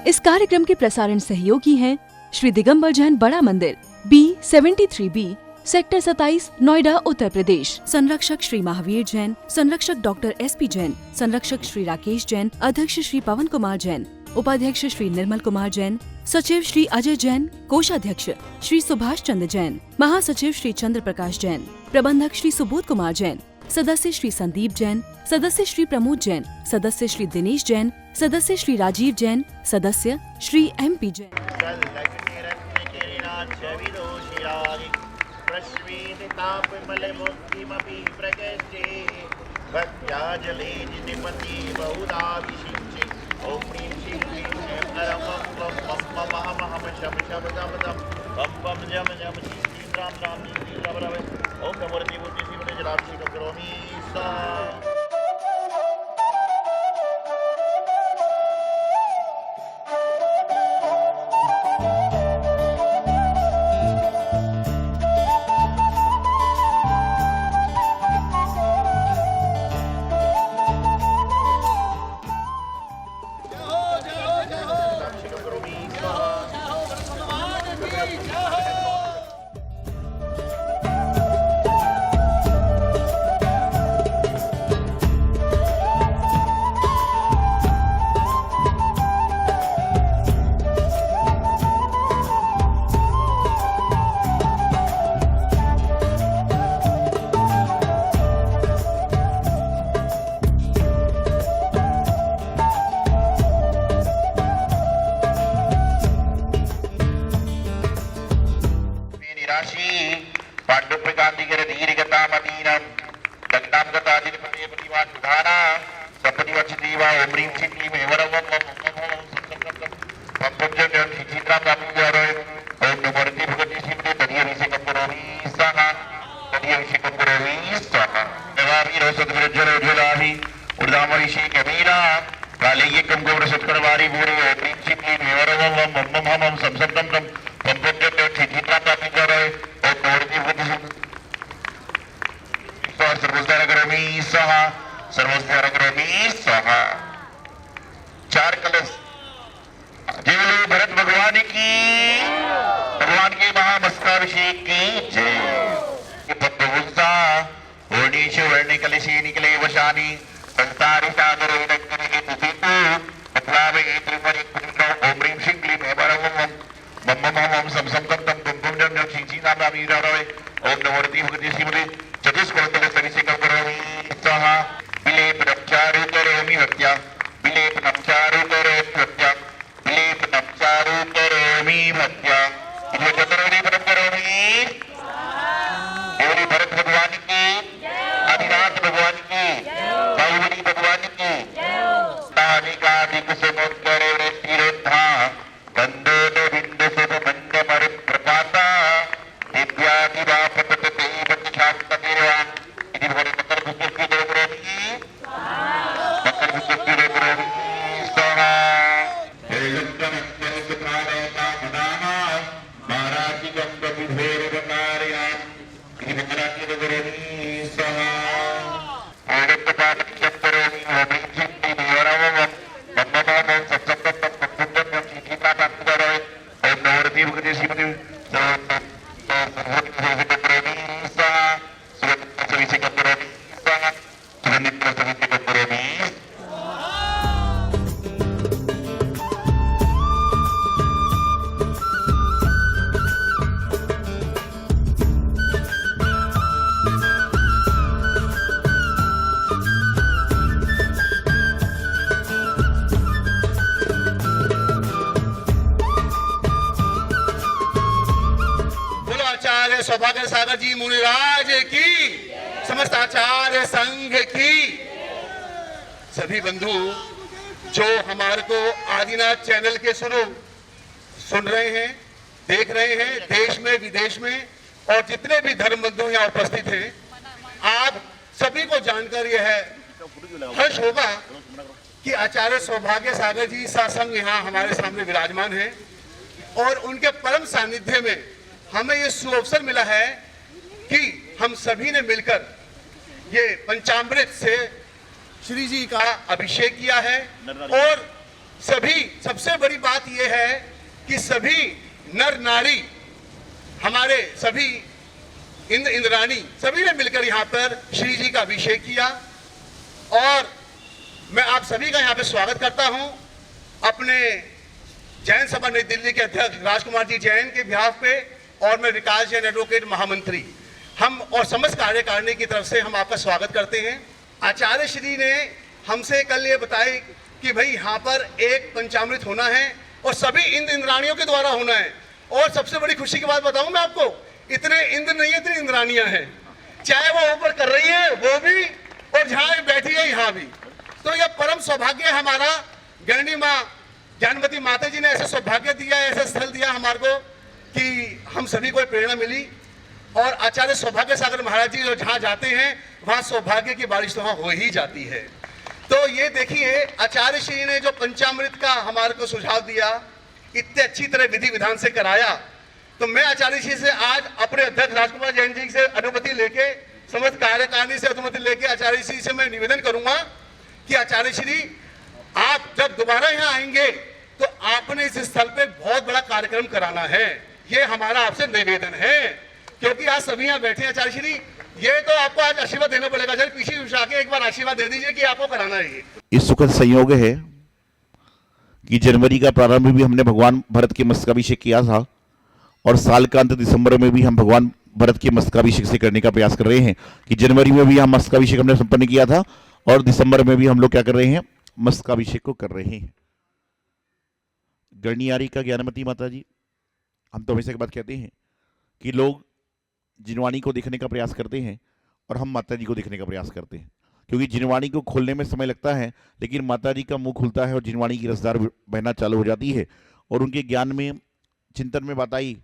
इस कार्यक्रम के प्रसारण सहयोगी हैं श्री दिगंबर जैन बड़ा मंदिर B73B सेक्टर 27 नोएडा उत्तर प्रदेश। संरक्षक श्री महावीर जैन, संरक्षक डॉक्टर SP जैन, संरक्षक श्री राकेश जैन, अध्यक्ष श्री पवन कुमार जैन, उपाध्यक्ष श्री निर्मल कुमार जैन, सचिव श्री अजय जैन, कोषाध्यक्ष श्री सुभाष चंद्र जैन, महासचिव श्री चंद्र प्रकाश जैन, प्रबंधक श्री सुबोध कुमार जैन, सदस्य श्री संदीप जैन, सदस्य श्री प्रमोद जैन, सदस्य श्री दिनेश जैन, सदस्य श्री राजीव जैन, सदस्य श्री MP जैन। चार कलश देवलो भरत भगवान की, भगवान के महामस्तकाभिषेक की जय। पद्मवंशा वर्णेश वर्ण कलशे निकले वशानी संसारी सागर विनक्ति तुसितु पत्लावे त्रिमणि पुत्र ओम ह्रीं श्रीं क्लीं ऐवरवं मम मम मम सम सम तम तम तुम तुम जम जम श्री श्री नाम नाम ईरावे ओम नमो भगवते भगवते श्रीमते चतुष्कोटल सविशेखं करोमि स्वाहा। विलेपनं चारु करोमि हत्या, विलेपनं चारु करोमि हत्या, विलेपनं चारु करोमि हत्या। इधर चतुर्विलेपनं करोमि। देवरी भरत भगवान की, आदिनाथ भगवान की, बाहुबली भगवान की। तानिकादिक समुद्र वृत्तिरोधा गंधोद बिंदु सुध मंद मर प्रपाता दिव्यादिवापत तेवत शांत निर्वा। इधर बड़े मकर खुशबू की दो करोगी, मकर खुशबू की दो करोगी स्वाहा। हेलंतन अंतरस प्राणता मदाना महाराजी गंग विधेर बकारिया। इधर मकरा की दो करोगी स्वाहा। आगत पाठ चतुरोगी होमी चित्ती निवरवम मम मम सत्संगम तत्पुंजम चित्ती प्राप्त करो। ओम नवरती भगवती श्रीमती सौभाग्य सागर जी मुनिराज की, समस्त आचार्य संघ की। सभी बंधु जो हमारे को आदिनाथ चैनल के शुरू सुन रहे हैं, देख रहे हैं, देश में विदेश में, और जितने भी धर्म बंधु यहाँ उपस्थित हैं, आप सभी को जानकर यह हर्ष होगा कि आचार्य सौभाग्य सागर जी सत्संग यहाँ हमारे सामने विराजमान है और उनके परम सानिध्य में हमें ये सुअवसर मिला है कि हम सभी ने मिलकर ये पंचामृत से श्री जी का अभिषेक किया है और सबसे बड़ी बात यह है कि सभी नर नारी, हमारे सभी इंद्र इंद्राणी, सभी ने मिलकर यहाँ पर श्री जी का अभिषेक किया। और मैं आप सभी का यहाँ पे स्वागत करता हूँ अपने जैन सभा नई दिल्ली के अध्यक्ष राजकुमार जी जैन के बिहाफ पे, और मैं विकास जैन एडवोकेट महामंत्री, हम और समस्त कार्यकारिणी की तरफ से हम आपका स्वागत करते हैं। आचार्य श्री ने हमसे कल ये बताई कि भाई यहाँ पर एक पंचामृत होना है और सभी इंद्र इंद्राणियों के द्वारा होना है। और सबसे बड़ी खुशी की बात बताऊं मैं आपको, इतने इंद्र नहीं है, इतनी इंद्राणियां हैं, चाहे वो ऊपर कर रही है वो भी और जहां बैठी है यहाँ भी। तो यह परम सौभाग्य है हमारा। गणनी माँ जानमती माता जी ने ऐसा सौभाग्य दिया, ऐसा स्थल दिया हमारे को कि हम सभी को प्रेरणा मिली। और आचार्य सौभाग्य सागर महाराज जी जहाँ जाते हैं वहां सौभाग्य की बारिश तो वहां हो ही जाती है। तो ये देखिए, आचार्य श्री ने जो पंचामृत का हमारे को सुझाव दिया, इतने अच्छी तरह विधि विधान से कराया, तो मैं आचार्य श्री से आज अपने अध्यक्ष राजकुमार जैन जी से अनुमति लेके, समस्त कार्यकारिणी से अनुमति लेके आचार्य श्री से मैं निवेदन करूंगा कि आचार्य श्री, आप जब दोबारा यहाँ आएंगे तो आपने इस स्थल पे बहुत बड़ा कार्यक्रम कराना है। ये हमारा आपसे निवेदन है, क्योंकि आज सभी यहाँ बैठे हैं। आचार्य श्री, ये तो आपको आज आशीर्वाद देना पड़ेगा। सर पीछे उठा के एक बार आशीर्वाद दे दीजिए कि आपको कराना है। इस सुखद संयोग है कि जनवरी का प्रारंभ में भी हमने भगवान भरत के मस्तकाभिषेक किया था, और साल का अंत दिसंबर में भी हम भगवान भरत के मस्तकाभिषेक से करने का प्रयास कर रहे हैं। कि जनवरी में भी हम मस्तकाभिषेक हमने संपन्न किया था और दिसंबर में भी हम लोग क्या कर रहे हैं, मस्तकाभिषेक को कर रहे हैं। गणनियारी का ज्ञानमती माता जी, हम तो हमेशा की बात कहते हैं कि लोग जिनवाणी को देखने का प्रयास करते हैं और हम माता जी को देखने का प्रयास करते हैं, क्योंकि जिनवाणी को खोलने में समय लगता है, लेकिन माता जी का मुंह खुलता है और जिनवाणी की रसदार बहना चालू हो जाती है। और उनके ज्ञान में, चिंतन में बात आई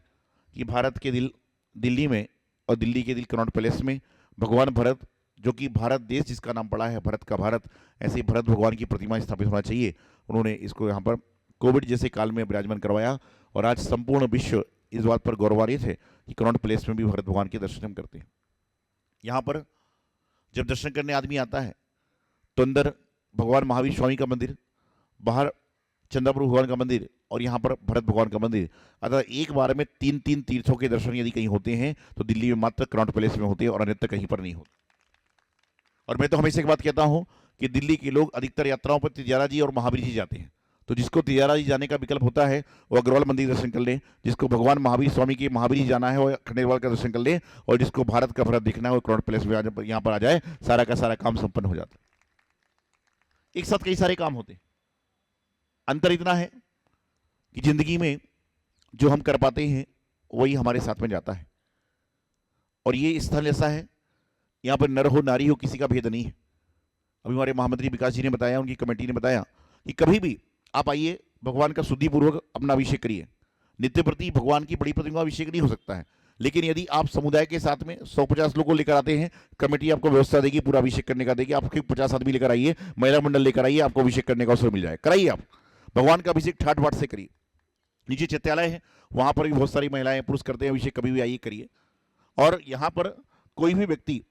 कि भारत के दिल्ली में और दिल्ली के दिल कनॉट पैलेस में भगवान भरत, जो कि भारत देश जिसका नाम पड़ा है भरत का भारत, ऐसे ही भरत भगवान की प्रतिमा स्थापित होना चाहिए। उन्होंने इसको यहाँ पर कोविड जैसे काल में विराजमान करवाया, और आज संपूर्ण विश्व इस बात पर गौरवान्वित है कि कनॉट पैलेस में भी भरत भगवान के दर्शन हम करते हैं। यहाँ पर जब दर्शन करने आदमी आता है तो अंदर भगवान महावीर स्वामी का मंदिर, बाहर चंद्रप्रभु भगवान का मंदिर और यहाँ पर भरत भगवान का मंदिर, अतः एक बार में 3 तीर्थों के दर्शन यदि कहीं होते हैं तो दिल्ली में मात्र कनॉट पैलेस में होते हैं और अन्यत्र कहीं पर नहीं होते। और मैं तो हमेशा एक बात कहता हूँ कि दिल्ली के लोग अधिकतर यात्राओं पर तिजारा जी और महावीर जी जाते हैं, तो जिसको तिजारा जी जाने का विकल्प होता है वो अग्रवाल मंदिर दर्शन कर ले, जिसको भगवान महावीर स्वामी के महावीर जी जाना है वो खंडेलवाल का दर्शन कर ले, और जिसको भारत का भरत देखना है वो कनॉट पैलेस में यहाँ पर आ जाए, सारा का सारा काम संपन्न हो जाता है। एक साथ कई सारे काम होते। अंतर इतना है कि जिंदगी में जो हम कर पाते हैं वही हमारे साथ में जाता है, और ये स्थल ऐसा है, यहाँ पर नर हो नारी हो किसी का भेद नहीं है। अभी हमारे महामंत्री विकास जी ने बताया, उनकी कमेटी ने बताया कि कभी भी आप आइए, भगवान का शुद्धिपूर्वक अपना अभिषेक करिए। नित्य प्रति भगवान की बड़ी प्रतिमा अभिषेक नहीं हो सकता है, लेकिन यदि आप समुदाय के साथ में 150 लोगों को लेकर आते हैं, कमेटी आपको व्यवस्था देगी, पूरा अभिषेक करने का देगी। आपके 50 आदमी लेकर आइए, महिला मंडल लेकर आइए, आपको अभिषेक करने का अवसर मिल जाए। कराइए, आप भगवान का अभिषेक ठाट बाट से करिए। नीचे चैत्यालय है, वहां पर भी बहुत सारी महिलाएं पुरुष करते हैं अभिषेक, कभी भी आइए करिए। और यहाँ पर कोई भी व्यक्ति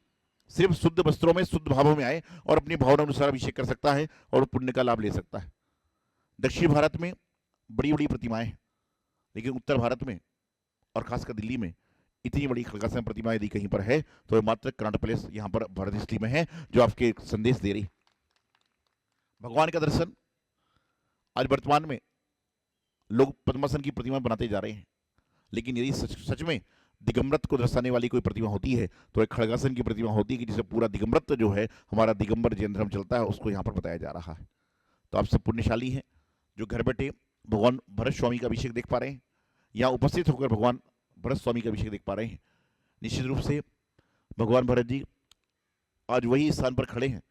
सिर्फ शुद्ध वस्त्रों में, शुद्ध भावों में आए और अपनी भावना अनुसार अभिषेक कर सकता है और पुण्य का लाभ ले सकता है। दक्षिण भारत में बड़ी बड़ी प्रतिमाएं हैं, लेकिन उत्तर भारत में और खासकर दिल्ली में इतनी बड़ी खड़गासन प्रतिमा यदि कहीं पर है तो मात्र कनॉट पैलेस यहाँ पर भरतस्थली में है, जो आपके संदेश दे रही। भगवान का दर्शन आज वर्तमान में लोग पद्मासन की प्रतिमा बनाते जा रहे हैं, लेकिन यदि सच में दिगंबरत्व को दर्शाने वाली कोई प्रतिमा होती है तो एक खड़गासन की प्रतिमा होती है कि जिसे पूरा दिगंबरत्व जो है, हमारा दिगंबर जैन धर्म चलता है, उसको यहाँ पर बताया जा रहा है। तो आप सब पुण्यशाली हैं जो घर बैठे भगवान भरत स्वामी का अभिषेक देख पा रहे हैं, यहाँ उपस्थित होकर भगवान भरत स्वामी का अभिषेक देख पा रहे हैं। निश्चित रूप से भगवान भरत जी आज वही स्थान पर खड़े हैं।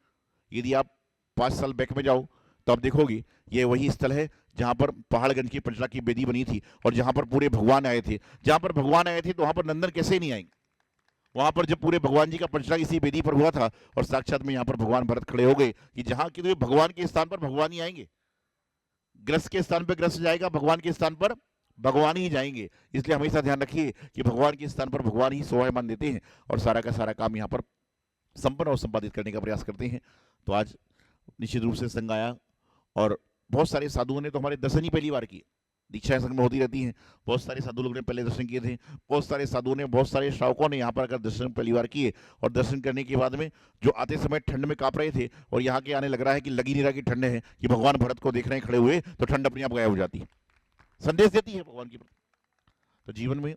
यदि आप 5 साल बैक में जाओ तो आप देखोगे ये वही स्थल है जहां पर पहाड़गंज की पंचला की बेदी बनी थी और जहां पर पूरे भगवान आए थे। जहां पर भगवान आए थे तो वहां पर नंदन कैसे नहीं आएंगे। वहां पर जब पूरे भगवान जी का पंचला इसी बेदी पर हुआ था और साक्षात में यहाँ पर भगवान भरत खड़े हो गए कि जहां कि तो भगवान के स्थान पर भगवान ही आएंगे, ग्रस्त के स्थान पर ग्रस्त जाएगा, भगवान के स्थान पर भगवान ही जाएंगे। इसलिए हमेशा ध्यान रखिए कि भगवान के स्थान पर भगवान ही शोभायमान देते हैं और सारा का सारा काम यहाँ पर संपन्न और संपादित करने का प्रयास करते हैं। तो आज निश्चित रूप से संघ आया और बहुत सारे साधुओं ने तो हमारे दर्शन ही पहली बार किए, दीक्षा संघ में होती रहती हैं, बहुत सारे साधु लोग ने पहले दर्शन किए थे, बहुत सारे साधुओं ने, बहुत सारे श्रावकों ने यहाँ पर आकर दर्शन पहली बार किए, और दर्शन करने के बाद में जो आते समय ठंड में कांप रहे थे और यहाँ के आने लग रहा है कि लगी नहीं रहा कि ठंड है, कि भगवान भरत को देख रहे हैं खड़े हुए, तो ठंड अपने आप गायब हो जाती है, संदेश देती है भगवान की प्रति। तो जीवन में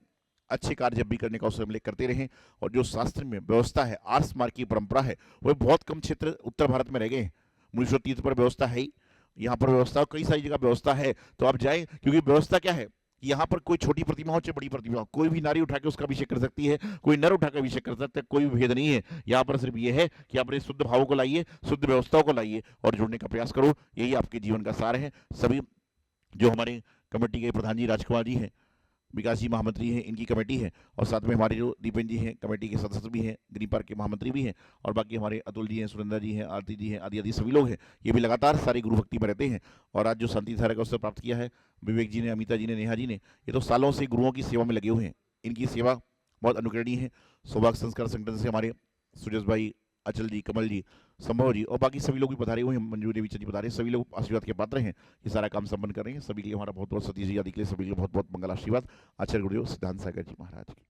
अच्छे कार्य जब भी करने का अवसर हम करते रहें, और जो शास्त्र में व्यवस्था है, आर्ष मार्ग की परंपरा है, वह बहुत कम क्षेत्र उत्तर भारत में रह गए हैं। मुनीश्वर तीर्थ पर व्यवस्था है ही, यहाँ पर व्यवस्था, कई सारी जगह व्यवस्था है, तो आप जाएं, क्योंकि व्यवस्था क्या है, यहाँ पर कोई छोटी प्रतिमा हो चाहे बड़ी प्रतिमा हो, कोई भी नारी उठा के उसका अभिषेक कर सकती है, कोई नर उठा के अभिषेक कर सकता है, कोई भेद नहीं है। यहाँ पर सिर्फ ये है कि अपने शुद्ध भावों को लाइए, शुद्ध व्यवस्थाओं को लाइए और जुड़ने का प्रयास करो, यही आपके जीवन का सार है। सभी जो हमारे कमेटी के प्रधान जी राजकुमार जी हैं, विकास जी महामंत्री हैं, इनकी कमेटी है, और साथ में हमारे जो दीपेन जी हैं कमेटी के सदस्य भी हैं, ग्रीन पार्क के महामंत्री भी हैं, और बाकी हमारे अतुल जी हैं, सुरेंद्र जी हैं, आरती जी हैं, आदि आदि सभी लोग हैं। ये भी लगातार सारी गुरु भक्ति में रहते हैं, और आज जो शांति धारा का अवसर प्राप्त किया है विवेक जी ने, अमिता जी ने, नेहा जी ने, ये तो सालों से गुरुओं की सेवा में लगे हुए हैं, इनकी सेवा बहुत अनुकरणीय है। सौभाग्य संस्कार संगठन से हमारे सुरेश भाई, अचल जी, कमल जी, संभव जी और बाकी सभी लोग भी पधारे हुए हैं, मंजू देवी जी पधारे, सभी लोग आशीर्वाद के पात्र हैं, ये सारा काम संपन्न कर रहे हैं। सभी के लिए हमारा बहुत बहुत सतीश जी आदि के लिए सभी के लिए बहुत बहुत मंगल आशीर्वाद। आचार्य गुरुदेव सिद्धांत सागर जी महाराज की।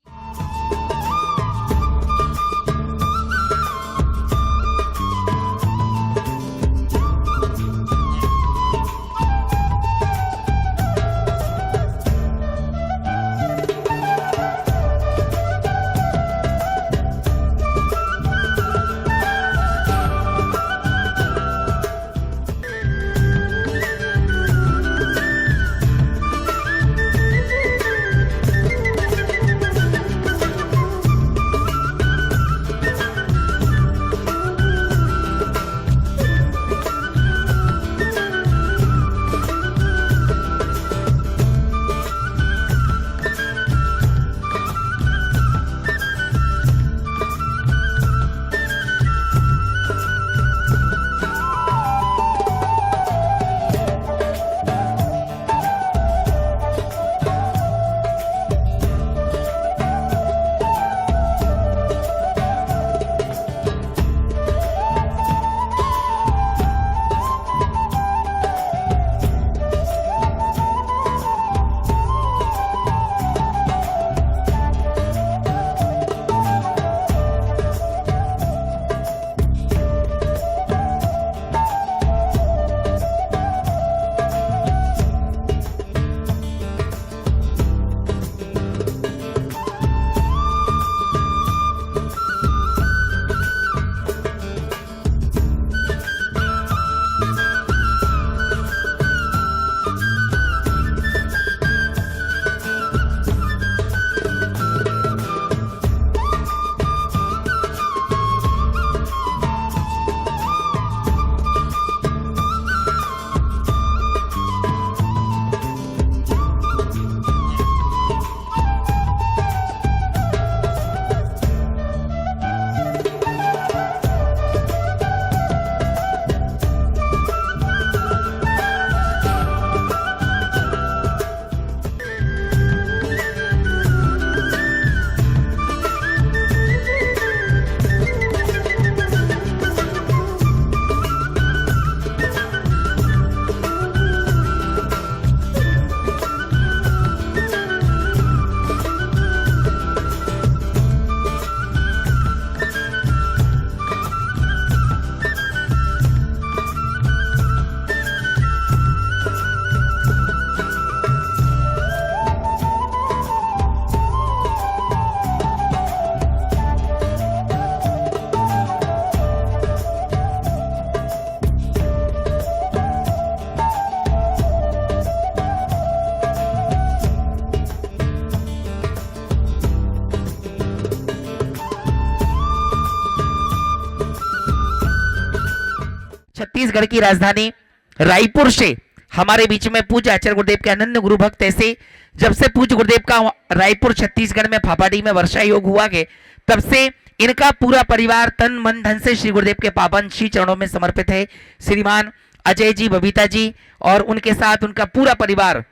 छत्तीसगढ़ की राजधानी रायपुर से हमारे बीच में पूज्य आचार्य गुरुदेव के अनन्य गुरु भक्त ऐसे जब से पूज्य गुरुदेव का रायपुर छत्तीसगढ़ में फाफाडी में वर्षा योग हुआ के तब से इनका पूरा परिवार तन मन धन से श्री गुरुदेव के पावन श्री चरणों में समर्पित है। श्रीमान अजय जी, बबीता जी और उनके साथ उनका पूरा परिवार।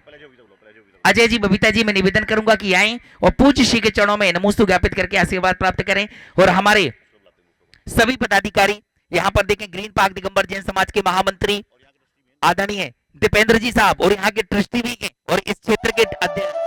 अजय जी, बबीता जी, मैं निवेदन करूंगा कि आएं और पूज्य श्री के चरणों में नमोस्तु ज्ञापित करके आशीर्वाद प्राप्त करें। और हमारे सभी पदाधिकारी यहाँ पर देखें, ग्रीन पार्क दिगंबर जैन समाज के महामंत्री आदरणीय दीपेंद्र जी साहब और यहाँ के ट्रस्टी भी हैं और इस क्षेत्र के अध्यक्ष।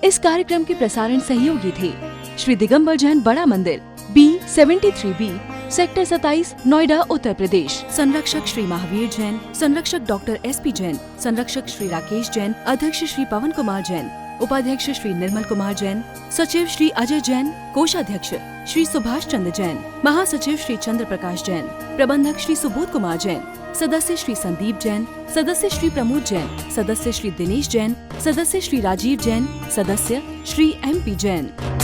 इस कार्यक्रम के प्रसारण सहयोगी थे श्री दिगंबर जैन बड़ा मंदिर, B73B, सेक्टर 27, नोएडा, उत्तर प्रदेश। संरक्षक श्री महावीर जैन, संरक्षक डॉक्टर SP जैन, संरक्षक श्री राकेश जैन, अध्यक्ष श्री पवन कुमार जैन, उपाध्यक्ष श्री निर्मल कुमार जैन, सचिव श्री अजय जैन, कोषाध्यक्ष श्री सुभाष चंद्र जैन, महासचिव श्री चंद्र प्रकाश जैन, प्रबंधक श्री सुबोध कुमार जैन, सदस्य श्री संदीप जैन, सदस्य श्री प्रमोद जैन, सदस्य श्री दिनेश जैन, सदस्य श्री राजीव जैन, सदस्य श्री MP जैन।